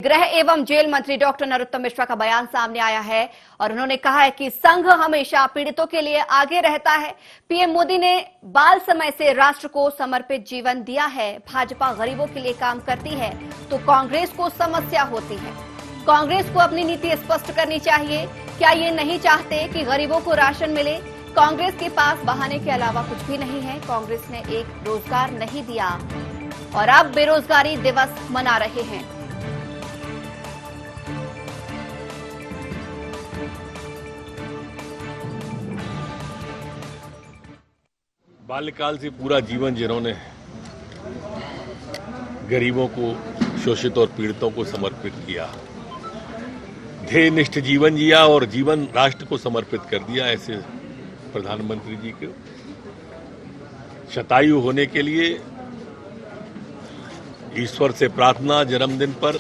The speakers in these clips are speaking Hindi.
गृह एवं जेल मंत्री डॉक्टर नरोत्तम मिश्रा का बयान सामने आया है और उन्होंने कहा है कि संघ हमेशा पीड़ितों के लिए आगे रहता है। पीएम मोदी ने बाल समय से राष्ट्र को समर्पित जीवन दिया है। भाजपा गरीबों के लिए काम करती है तो कांग्रेस को समस्या होती है। कांग्रेस को अपनी नीति स्पष्ट करनी चाहिए। क्या ये नहीं चाहते कि गरीबों को राशन मिले? कांग्रेस के पास बहाने के अलावा कुछ भी नहीं है। कांग्रेस ने एक रोजगार नहीं दिया और अब बेरोजगारी दिवस मना रहे हैं। बाल्यकाल से पूरा जीवन जिन्होंने गरीबों को, शोषित और पीड़ितों को समर्पित किया, ध्येयनिष्ठ जीवन जिया और जीवन राष्ट्र को समर्पित कर दिया, ऐसे प्रधानमंत्री जी को शतायु होने के लिए ईश्वर से प्रार्थना जन्मदिन पर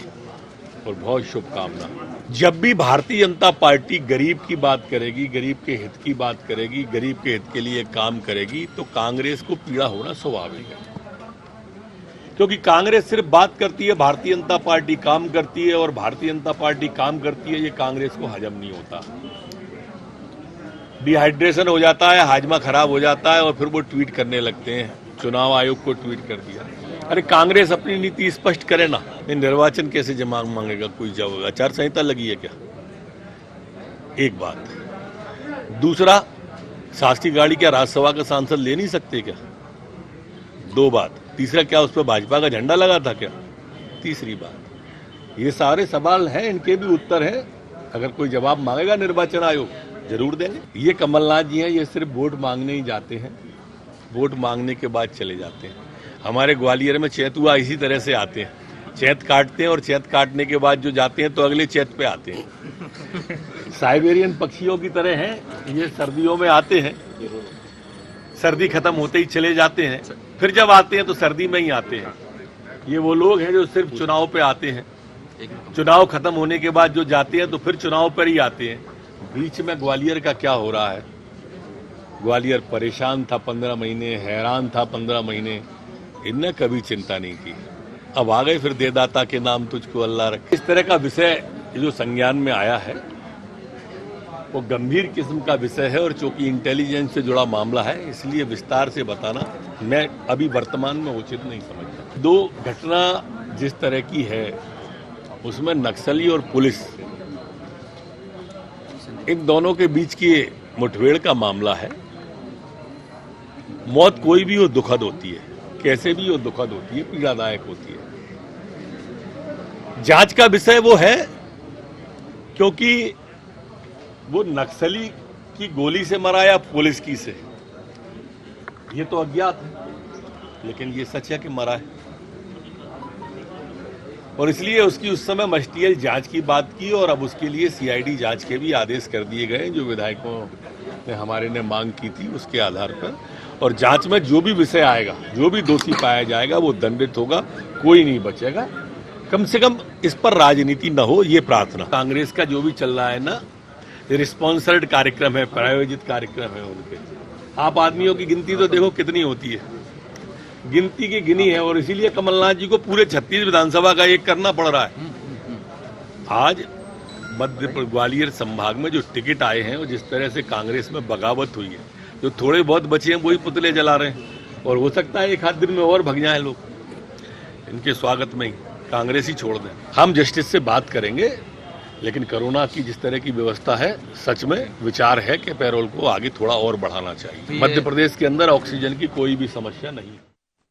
और बहुत शुभकामना। जब भी भारतीय जनता पार्टी गरीब की बात करेगी, गरीब के हित की बात करेगी, गरीब के हित के लिए काम करेगी तो कांग्रेस को पीड़ा होना स्वाभाविक है, क्योंकि कांग्रेस सिर्फ बात करती है, भारतीय जनता पार्टी काम करती है और भारतीय जनता पार्टी काम करती है, ये कांग्रेस को हजम नहीं होता। डिहाइड्रेशन हो जाता है, हाजमा खराब हो जाता है और फिर वो ट्वीट करने लगते हैं, चुनाव आयोग को ट्वीट कर दिया। अरे कांग्रेस अपनी नीति स्पष्ट करे ना। निर्वाचन कैसे जमा मांगेगा कोई? जब आचार संहिता लगी है क्या? एक बात। दूसरा, शासकीय गाड़ी क्या राज्यसभा का सांसद ले नहीं सकते क्या? दो बात। तीसरा, क्या उस पर भाजपा का झंडा लगा था क्या? तीसरी बात। ये सारे सवाल हैं, इनके भी उत्तर हैं। अगर कोई जवाब मांगेगा निर्वाचन आयोग जरूर देंगे। ये कमलनाथ जी हैं, ये सिर्फ वोट मांगने ही जाते हैं, वोट मांगने के बाद चले जाते हैं। हमारे ग्वालियर में चैतुआ इसी तरह से आते हैं, चैत काटते हैं और चैत काटने के बाद जो जाते हैं तो अगले चैत पे आते हैं। साइबेरियन पक्षियों की तरह हैं, ये सर्दियों में आते हैं, सर्दी खत्म होते ही चले जाते हैं, फिर जब आते हैं तो सर्दी में ही आते हैं। ये वो लोग हैं जो सिर्फ चुनाव पे आते हैं, चुनाव खत्म होने के बाद जो जाते हैं तो फिर चुनाव पर ही आते हैं। बीच में ग्वालियर का क्या हो रहा है? ग्वालियर परेशान था 15 महीने, हैरान था 15 महीने, इनने कभी चिंता नहीं की। अब आ गए फिर देदाता के नाम तुझको अल्लाह रखे। इस तरह का विषय जो संज्ञान में आया है वो गंभीर किस्म का विषय है और चूंकि इंटेलिजेंस से जुड़ा मामला है इसलिए विस्तार से बताना मैं अभी वर्तमान में उचित नहीं समझता। दो घटना जिस तरह की है उसमें नक्सली और पुलिस, इन दोनों के बीच की मुठभेड़ का मामला है। मौत कोई भी हो दुखद होती है, कैसे भी वो दुखद होती है, पीड़ादायक होती है। जांच का विषय वो है क्योंकि वो नक्सली की गोली से मरा या पुलिस की से, ये तो अज्ञात है, लेकिन ये सच है कि मरा है और इसलिए उसकी उस समय मस्टियल जांच की बात की और अब उसके लिए सीआईडी जांच के भी आदेश कर दिए गए जो विधायकों ने हमारे ने मांग की थी उसके आधार पर। और जांच में जो भी विषय आएगा, जो भी दोषी पाया जाएगा वो दंडित होगा, कोई नहीं बचेगा। कम से कम इस पर राजनीति न हो, ये प्रार्थना। कांग्रेस का जो भी चल रहा है ना, ये स्पॉन्सर्ड कार्यक्रम है, प्रायोजित कार्यक्रम है उनके। आप आदमियों की गिनती तो देखो कितनी होती है, गिनती की गिनी है और इसीलिए कमलनाथ जी को पूरे 36 विधानसभा का एक करना पड़ रहा है। आज मध्य ग्वालियर संभाग में जो टिकट आए हैं और जिस तरह से कांग्रेस में बगावत हुई है, जो थोड़े बहुत बचे हैं वही पुतले जला रहे हैं और हो सकता है एक आध दिन में और भग जाए लोग, इनके स्वागत में ही कांग्रेस ही छोड़ दें। हम जस्टिस से बात करेंगे, लेकिन कोरोना की जिस तरह की व्यवस्था है सच में विचार है कि पैरोल को आगे थोड़ा और बढ़ाना चाहिए। मध्य प्रदेश के अंदर ऑक्सीजन की कोई भी समस्या नहीं।